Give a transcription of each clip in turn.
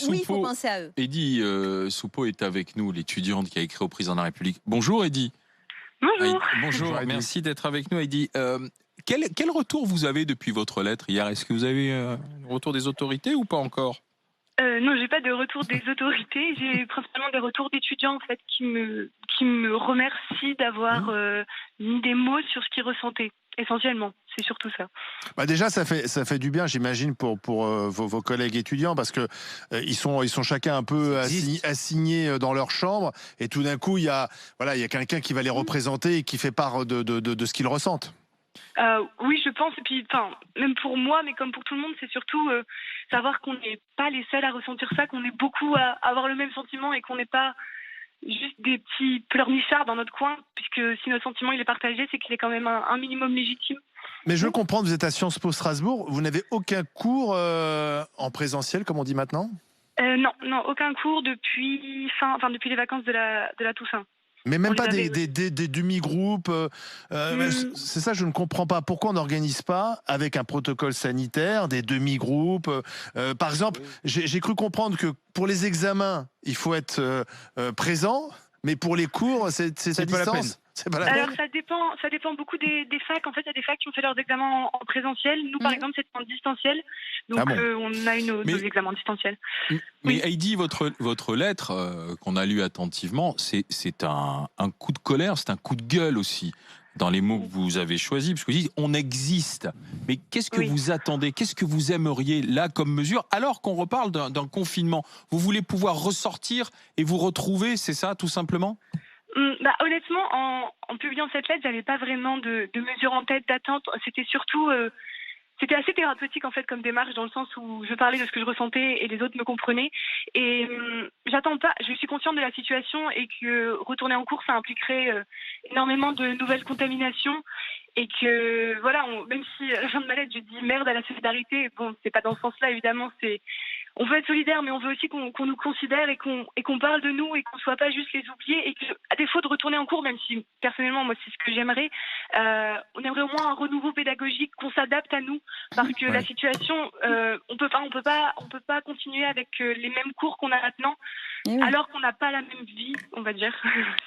oui, il faut Soupeau, penser à eux. Eddy Soupeau est avec nous, l'étudiante qui a écrit au président de la République. Bonjour Eddy. Bonjour. Bonjour, merci d'être avec nous Eddy. Quel retour vous avez depuis votre lettre hier? Est-ce que vous avez un retour des autorités ou pas encore? Non, j'ai pas de retour des autorités. J'ai principalement des retours d'étudiants en fait qui me remercient d'avoir mis des mots sur ce qu'ils ressentaient. Essentiellement, c'est surtout ça. Bah déjà, ça fait du bien, j'imagine, pour vos collègues étudiants, parce que ils sont chacun un peu assignés dans leur chambre, et tout d'un coup, il y a quelqu'un qui va les représenter et qui fait part de ce qu'ils ressentent. Oui, je pense. Et puis, même pour moi, mais comme pour tout le monde, c'est surtout savoir qu'on n'est pas les seuls à ressentir ça, qu'on est beaucoup à avoir le même sentiment et qu'on n'est pas juste des petits pleurnichards dans notre coin, puisque si notre sentiment il est partagé, c'est qu'il est quand même un minimum légitime. Mais je veux comprendre, vous êtes à Sciences Po Strasbourg, vous n'avez aucun cours en présentiel, comme on dit maintenant? Non, aucun cours depuis les vacances de la Toussaint. Mais même pas des demi-groupes. C'est ça, je ne comprends pas. Pourquoi on n'organise pas, avec un protocole sanitaire, des demi-groupes? Par exemple, j'ai cru comprendre que pour les examens, il faut être présent, mais pour les cours, c'est à distance. C'est pas la peine. Alors ça dépend beaucoup des facs. En fait, il y a des facs qui ont fait leurs examens en présentiel. Nous, par exemple, c'est en distanciel. Donc, on a nos examens en distanciel. Mais Heidi, votre lettre qu'on a lue attentivement, c'est un coup de colère, c'est un coup de gueule aussi, dans les mots que vous avez choisis, parce que vous dites on existe. Mais qu'est-ce que vous attendez? Qu'est-ce que vous aimeriez là comme mesure, alors qu'on reparle d'un confinement? Vous voulez pouvoir ressortir et vous retrouver, c'est ça, tout simplement? Honnêtement, en publiant cette lettre, j'avais pas vraiment de mesures en tête, d'attente. C'était surtout, c'était assez thérapeutique en fait comme démarche, dans le sens où je parlais de ce que je ressentais et les autres me comprenaient. Et j'attends pas. Je suis consciente de la situation et que retourner en cours, ça impliquerait énormément de nouvelles contaminations. Et que voilà, même si à la fin de ma lettre je dis merde à la solidarité, bon, c'est pas dans ce sens-là évidemment. On veut être solidaire, mais on veut aussi qu'on nous considère et qu'on parle de nous et qu'on soit pas juste les oubliés, et que, à défaut de retourner en cours, même si personnellement moi c'est ce que j'aimerais, on aimerait au moins un renouveau pédagogique, qu'on s'adapte à nous, parce que la situation, on peut pas continuer avec les mêmes cours qu'on a maintenant, alors qu'on n'a pas la même vie, on va dire,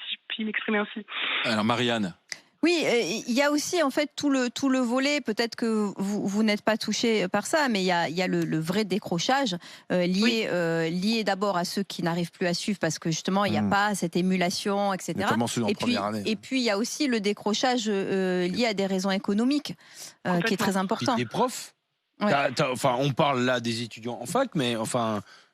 si je puis m'exprimer ainsi. Alors Marianne. Oui, il y a aussi en fait tout le volet, peut-être que vous n'êtes pas touché par ça, mais il y a le vrai décrochage lié d'abord à ceux qui n'arrivent plus à suivre parce que justement il n'y a pas cette émulation, etc. Notamment ceux en première année. Et puis il y a aussi le décrochage lié à des raisons économiques qui est très important. Des profs. On parle là des étudiants en fac, mais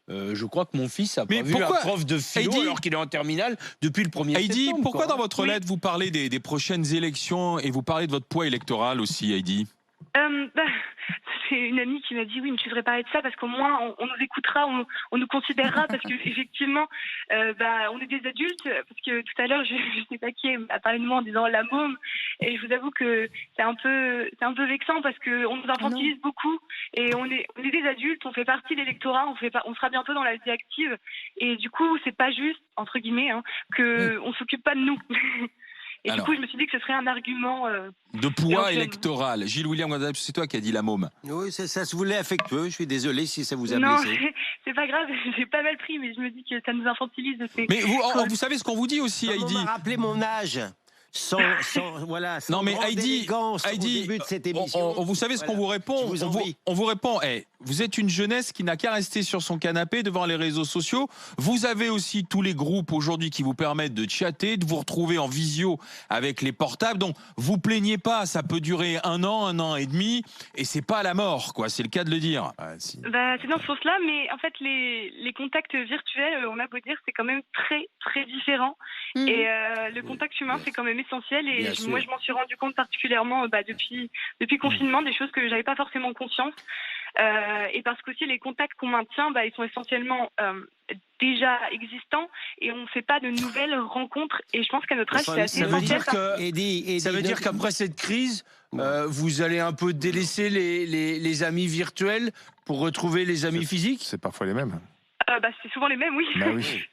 je crois que mon fils a pas vu un prof de philo alors qu'il est en terminale depuis le 1er septembre. Heidi, pourquoi dans votre lettre vous parlez des prochaines élections et vous parlez de votre poids électoral aussi, Heidi? C'est une amie qui m'a dit oui, mais tu devrais parler de ça parce qu'au moins on nous écoutera, on nous considérera, parce que effectivement on est des adultes, parce que tout à l'heure je sais pas qui a parlé de moi en disant la môme, et je vous avoue que c'est un peu vexant parce que on nous infantilise beaucoup, et on est des adultes, on fait partie de l'électorat, on sera bientôt dans la vie active, et du coup c'est pas juste entre guillemets que on s'occupe pas de nous. Et du coup, je me suis dit que ce serait un argument de poids électoral. Gilles-William, c'est toi qui as dit la môme. Oui, ça se voulait affectueux. Je suis désolé si ça vous a blessé. Non, c'est pas grave. J'ai pas mal pris, mais je me dis que ça nous infantilise. Mais vous savez ce qu'on vous dit aussi, Heidi. On m'a rappelé mon âge. Sans non mais Heidi, au début de cette émission. Vous savez ce qu'on vous répond? On vous répond, vous êtes une jeunesse qui n'a qu'à rester sur son canapé devant les réseaux sociaux. Vous avez aussi tous les groupes aujourd'hui qui vous permettent de chatter, de vous retrouver en visio avec les portables. Donc vous plaignez pas, ça peut durer un an et demi, et c'est pas la mort, quoi. C'est le cas de le dire. C'est dans ce sens-là, mais en fait les contacts virtuels, on a beau dire, c'est quand même très très différent. Et le contact humain, c'est quand même essentiel, et moi je m'en suis rendu compte particulièrement depuis le confinement, des choses que j'avais pas forcément conscience, et parce qu'aussi les contacts qu'on maintient, ils sont essentiellement déjà existants, et on ne fait pas de nouvelles rencontres, et je pense qu'à notre âge c'est assez essentiel. Ça veut dire qu'après cette crise, vous allez un peu délaisser les amis virtuels pour retrouver les amis physiques? C'est parfois les mêmes. C'est souvent les mêmes, oui.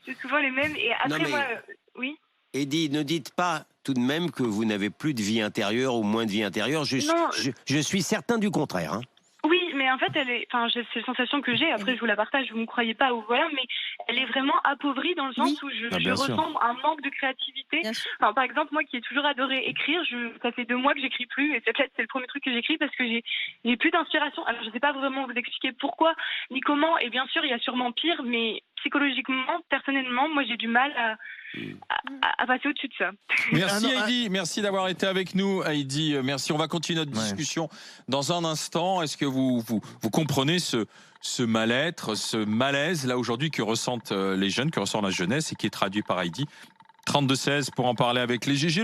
C'est souvent les mêmes, et après oui. Eddy, ne dites pas tout de même que vous n'avez plus de vie intérieure ou moins de vie intérieure. Je suis certain du contraire. Oui, mais mais en fait, c'est la sensation que j'ai. Après, je vous la partage, vous ne me croyez pas ou voilà, mais elle est vraiment appauvrie dans le sens où je ressens un manque de créativité. Enfin, par exemple, moi qui ai toujours adoré écrire, ça fait 2 mois que j'écris plus, et peut-être c'est le premier truc que j'écris parce que j'ai plus d'inspiration. Alors, je sais pas vraiment vous expliquer pourquoi ni comment, et bien sûr, il y a sûrement pire, mais psychologiquement, personnellement, moi j'ai du mal à passer au-dessus de ça. Merci Heidi, merci d'avoir été avec nous Heidi, merci. On va continuer notre discussion dans un instant. Est-ce que vous comprenez ce mal-être, ce malaise là aujourd'hui que ressentent les jeunes, que ressent la jeunesse et qui est traduit par Heidi? 32-16 pour en parler avec les GG.